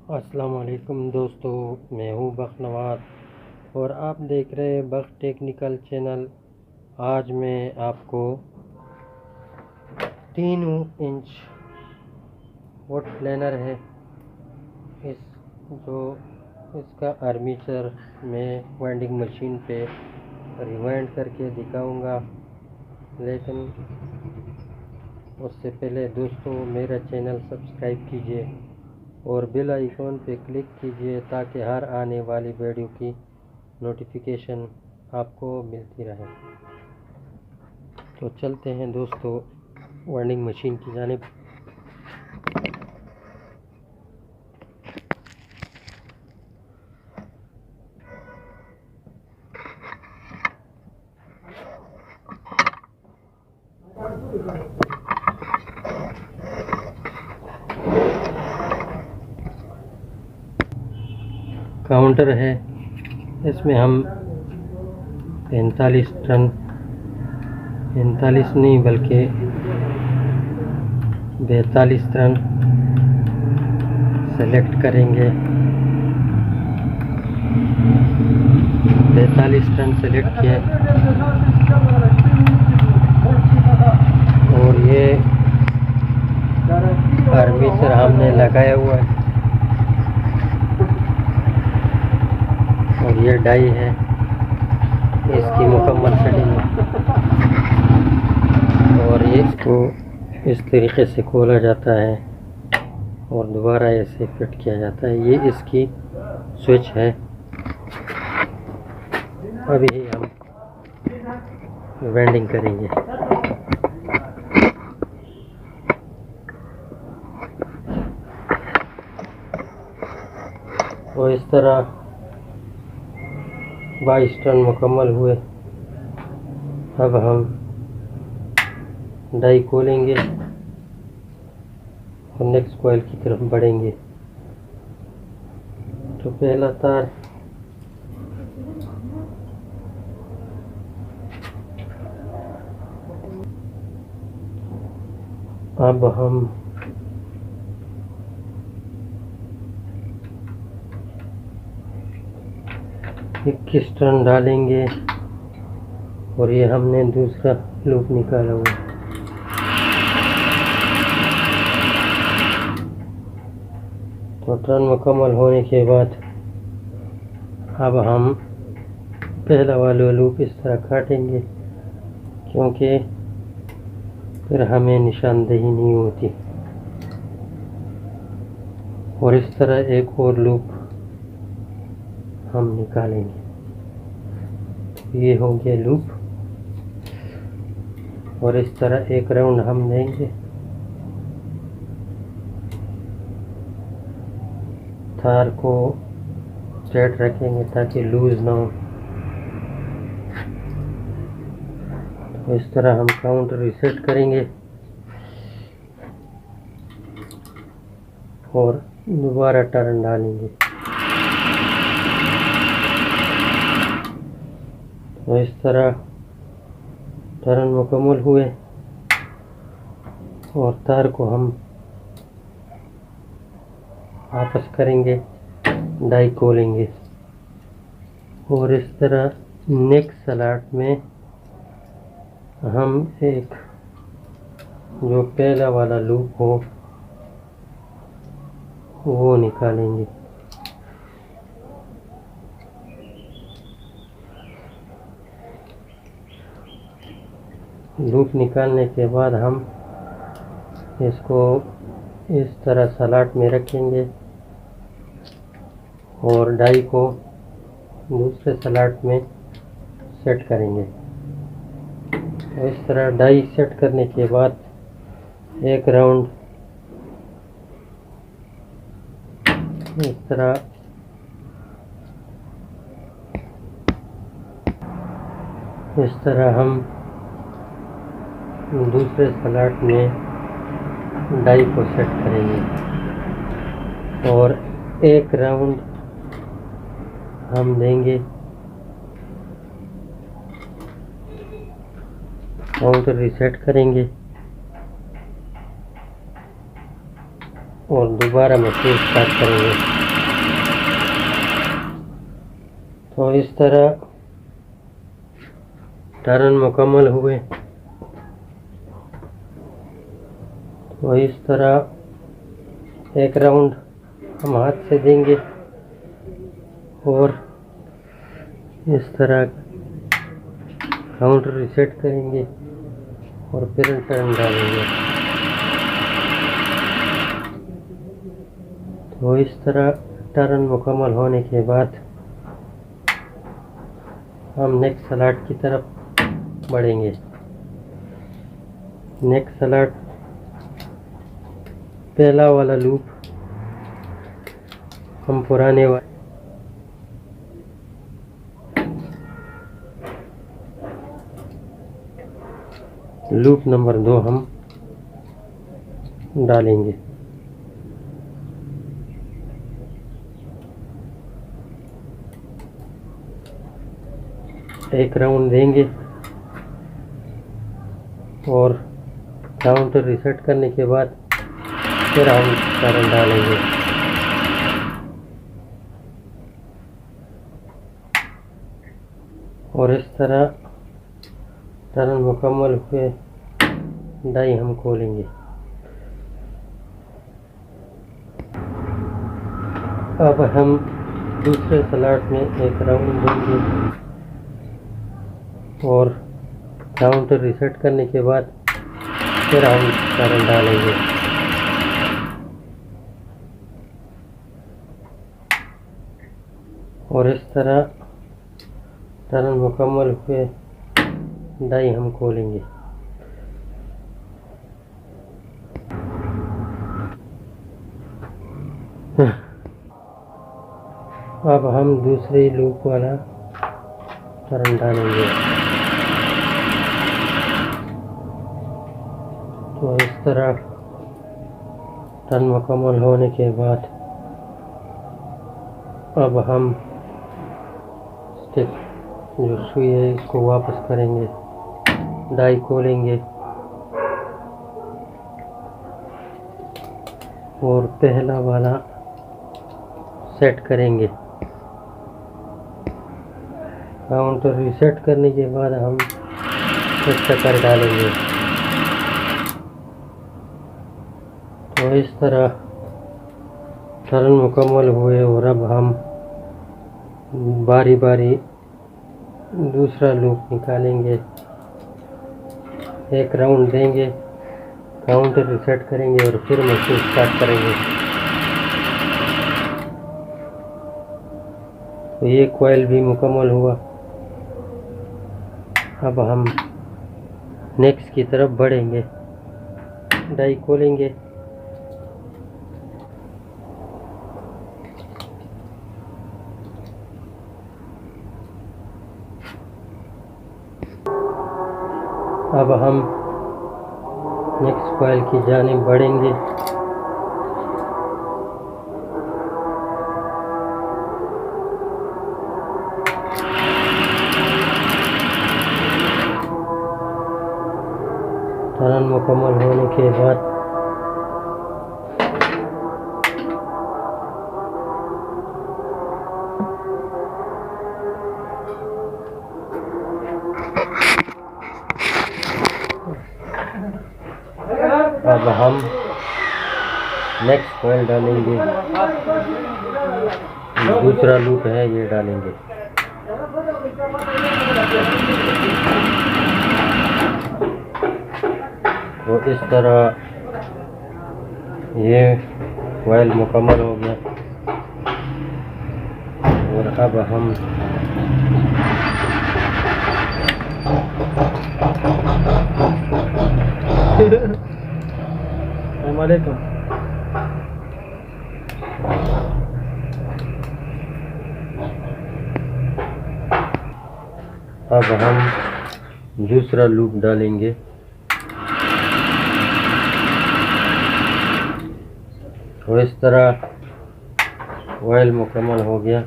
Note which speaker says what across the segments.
Speaker 1: अस्सलाम वालेकुम दोस्तों, मैं हूँ बख्श नवाज और आप देख रहे हैं बख्श टेक्निकल चैनल। आज मैं आपको 3 इंच वुड प्लानर है इस जो इसका आर्मेचर मैं वाइंडिंग मशीन पे रिवाइंड करके दिखाऊंगा। लेकिन उससे पहले दोस्तों मेरा चैनल सब्सक्राइब कीजिए और बेल आइकॉन पे क्लिक कीजिए ताकि हर आने वाली वीडियो की नोटिफिकेशन आपको मिलती रहे। तो चलते हैं दोस्तों वाइंडिंग मशीन की जानिब। काउंटर है, इसमें हम 45 टन 45 नहीं बल्कि 42 टन सेलेक्ट करेंगे। 42 टन सेलेक्ट किए और ये आर्मेचर हमने लगाया हुआ है और ये डाई है, इसकी मुकम्मल सेटिंग है और ये इसको इस तरीके से खोला जाता है और दोबारा ऐसे फिट किया जाता है। ये इसकी स्विच है। अभी हम वेल्डिंग करेंगे। और इस तरह 22 टन मुकम्मल हुए। अब हम डाई खोलेंगे और नेक्स्ट कॉइल की तरफ बढ़ेंगे। तो पहला तार अब हम 21 टन डालेंगे और ये हमने दूसरा लूप निकाला हुआ है। तो टन मुकम्मल होने के बाद अब हम पहला वाला लूप इस तरह काटेंगे क्योंकि फिर हमें निशानदेही नहीं होती। और इस तरह एक और लूप हम निकालेंगे। तो ये हो गया लूप और इस तरह एक राउंड हम देंगे। तार को स्ट्रेट रखेंगे ताकि लूज ना हो। तो इस तरह हम काउंटर रिसेट करेंगे और दोबारा टर्न डालेंगे। तो इस तरह टर्न मुकम्मल हुए और तार को हम वापस करेंगे, डाई खोलेंगे और इस तरह नेक्स्ट स्लॉट में हम एक जो पहला वाला लूप हो वो निकालेंगे। लूप निकालने के बाद हम इसको इस तरह स्लॉट में रखेंगे और डाई को दूसरे स्लॉट में सेट करेंगे। तो इस तरह डाई सेट करने के बाद एक राउंड इस तरह हम दूसरे स्लॉट में डाई को सेट करेंगे और एक राउंड हम देंगे। काउंटर रिसेट करेंगे और दोबारा मशीन स्टार्ट करेंगे। तो इस तरह टर्न मुकम्मल हुए। तो इस तरह एक राउंड हम हाथ से देंगे और इस तरह काउंटर रिसेट करेंगे और फिर टर्न डालेंगे। तो इस तरह टर्न मुकम्मल होने के बाद हम नेक्स्ट स्लॉट की तरफ बढ़ेंगे। नेक्स्ट स्लॉट पहला वाला लूप हम पुराने लूप नंबर 2 हम डालेंगे। एक राउंड देंगे और काउंटर रिसेट करने के बाद फिर हम टर्न डालेंगे। और इस तरह टर्न मुकम्मल हुए डाई हम खोलेंगे। अब हम दूसरे स्लॉट में एक राउंड देंगे और काउंटर रिसेट करने के बाद फिर हम टर्न डालेंगे। और इस तरह टर्न मुकम्मल हुए डाई हम खोलेंगे। अब हम दूसरी लूप वाला टर्न डालेंगे। तो इस तरह टर्न मुकम्मल होने के बाद अब हम स्टिक जो सुई है इसको वापस करेंगे, डाई खोलेंगे और पहला वाला सेट करेंगे। काउंटर रिसेट करने के बाद हम इस चक्कर डालेंगे। तो इस तरह टर्न मुकम्मल हुए और अब हम बारी बारी दूसरा लूप निकालेंगे। एक राउंड देंगे, काउंटर रिसेट करेंगे और फिर मशीन स्टार्ट करेंगे। तो ये कॉइल भी मुकम्मल हुआ। अब हम नेक्स्ट की तरफ बढ़ेंगे, डाई खोलेंगे। अब हम नेक्स्ट कॉइल की जानिब बढ़ेंगे। टर्न मुकम्मल होने के बाद अब हम नेक्स्ट कॉइल डालेंगे। दूसरा लूप है ये डालेंगे। तो इस तरह ये कॉइल मुकम्मल हो गया। और अब हम अस्सलामुअलैकुम। अब हम दूसरा लूप डालेंगे। तो इस तरह ऑयल मुकम्मल हो गया।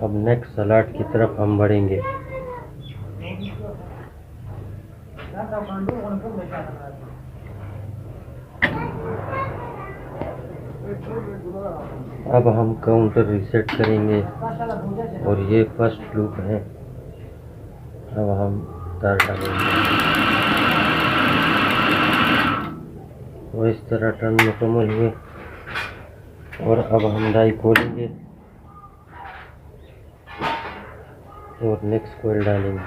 Speaker 1: अब नेक्स्ट स्लॉट की तरफ हम बढ़ेंगे। अब हम काउंटर रीसेट करेंगे और ये फर्स्ट लूप है। अब हम तार डालेंगे और इस तरह टर्न मुकम्मल हुए और अब हम डाई खोलेंगे और नेक्स्ट कॉइल डालेंगे।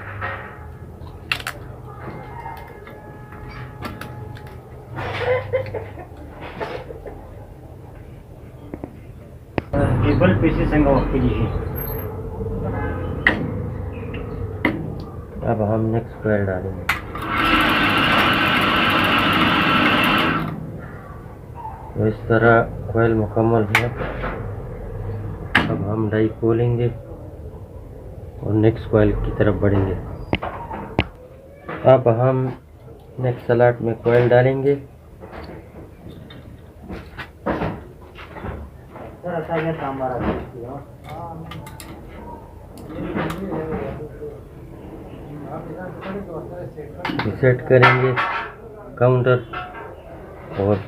Speaker 2: टेबल पीछे संग
Speaker 1: अब हम नेक्स्ट कॉइल डालेंगे। तो इस तरह कॉइल मुकम्मल है। अब हम डाई खोलेंगे और नेक्स्ट कॉइल की तरफ बढ़ेंगे। अब हम नेक्स्ट स्लॉट में कॉइल डालेंगे रीसेट करेंगे काउंटर और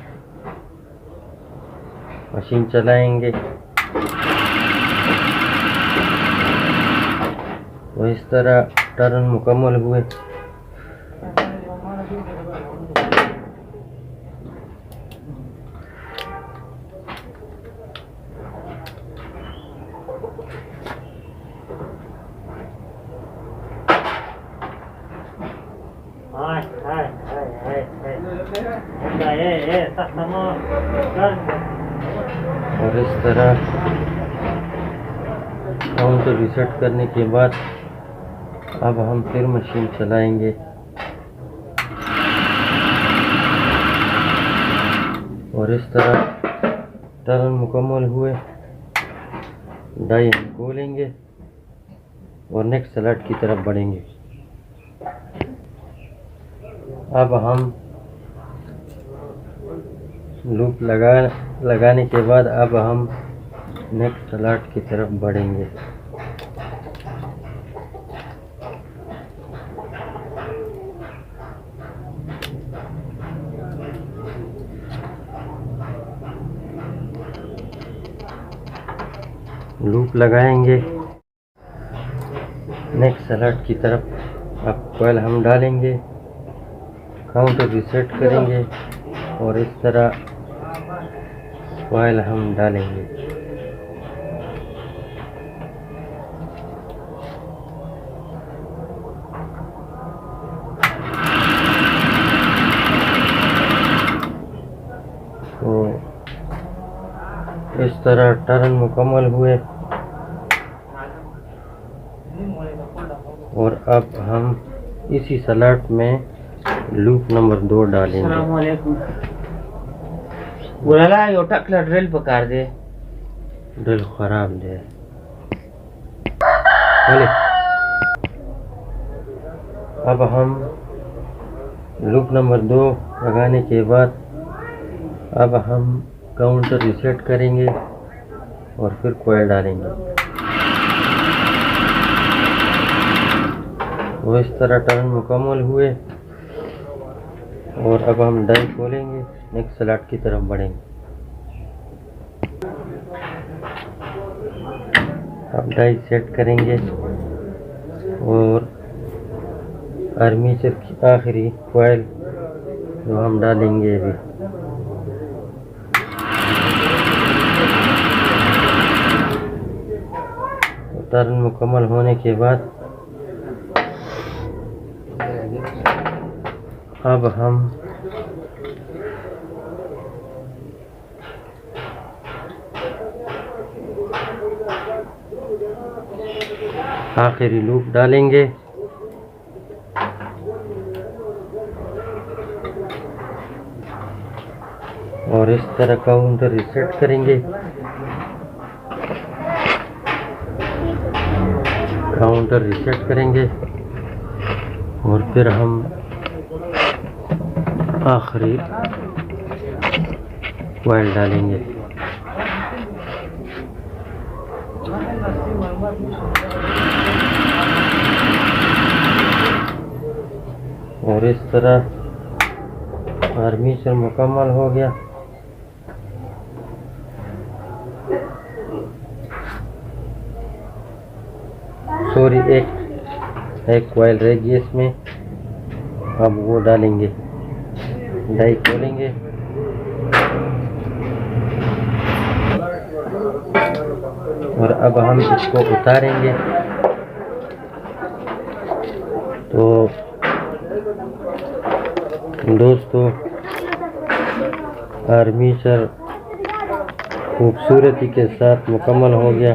Speaker 1: मशीन चलाएंगे। तो इस तरह टर्न मुकम्मल हुए। और इस तरह काउंटर रीसेट करने के बाद अब हम फिर मशीन चलाएंगे। और इस तरह टर्न मुकम्मल हुए। डाई हम खोलेंगे और नेक्स्ट स्लॉट की तरफ बढ़ेंगे। अब हम लूप लगाने के बाद अब हम नेक्स्ट स्लॉट की तरफ बढ़ेंगे। लूप लगाएंगे नेक्स्ट स्लॉट की तरफ। अब कॉइल हम डालेंगे, काउंटर रीसेट करेंगे और इस तरह कॉइल हम डालेंगे। तो इस तरह टर्न मुकम्मल हुए और अब हम इसी स्लॉट में लूप नंबर 2 डालेंगे।
Speaker 2: बोला योटा कला ड्रिल पकार दे,
Speaker 1: ड्रिल खराब दे बोले। अब हम लूप नंबर 2 लगाने के बाद अब हम काउंटर रीसेट करेंगे और फिर कॉइल डालेंगे। वो इस तरह टर्न मुकम्मल हुए और अब हम डाई खोलेंगे, नेक्स्ट स्लॉट की तरफ बढ़ेंगे। अब डाई सेट करेंगे और आर्मेचर की आखिरी कॉइल जो हम डालेंगे अभी। टर्न मुकम्मल होने के बाद अब हम आखिरी लूप डालेंगे और इस तरह काउंटर रीसेट करेंगे। काउंटर रीसेट करेंगे और फिर हम आखिरी कॉइल डालेंगे। और इस तरह आर्मेचर मुकम्मल हो गया। सॉरी एक कॉइल रहेगी इसमें। अब वो डालेंगे, डाई खोलेंगे और अब हम इसको उतारेंगे। तो दोस्तों आर्मेचर खूबसूरती के साथ मुकम्मल हो गया।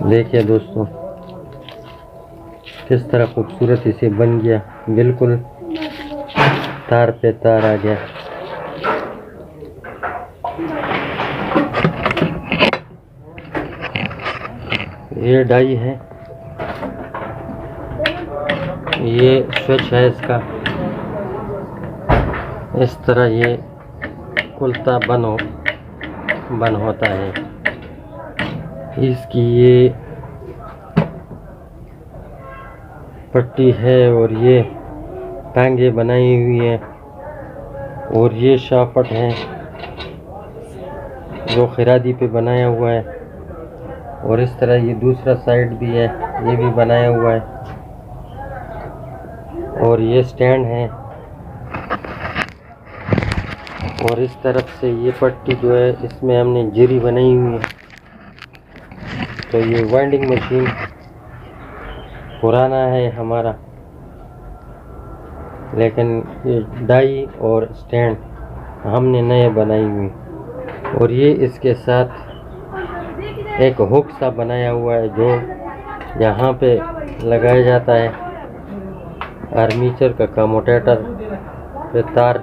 Speaker 1: देखिए दोस्तों किस तरह खूबसूरती से बन गया, बिल्कुल तार पे तार आ गया। ये डाई है, ये स्विच है इसका। इस तरह ये खुलता बंद होता है। इसकी ये पट्टी है और ये टांगे बनाई हुई है और ये शाफट है जो खिरादी पे बनाया हुआ है। और इस तरह ये दूसरा साइड भी है, ये भी बनाया हुआ है। और ये स्टैंड है और इस तरफ से ये पट्टी जो है इसमें हमने जीरी बनाई हुई है। तो ये वाइंडिंग मशीन पुराना है हमारा, लेकिन ये डाई और स्टैंड हमने नए बनाई हुई। और ये इसके साथ एक हुक सा बनाया हुआ है जो यहाँ पे लगाया जाता है। आर्मेचर का कम्यूटेटर पे तार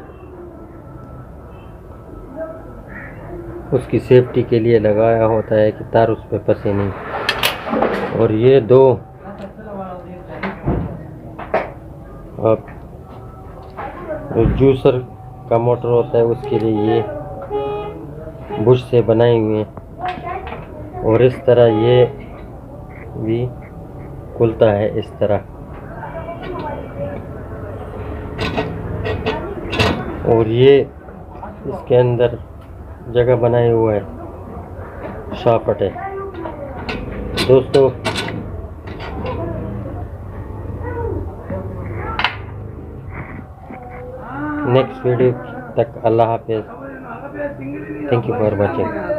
Speaker 1: उसकी सेफ्टी के लिए लगाया होता है कि तार उस पे फंसे नहीं। और ये दो जूसर का मोटर होता है उसके लिए ये बुश से बनाए हुए हैं। और इस तरह ये भी खुलता है इस तरह। और ये इसके अंदर जगह बनाए हुआ है, शाफट है। दोस्तों नेक्स्ट वीडियो तक अल्लाह हाफिज़। Thank you for watching.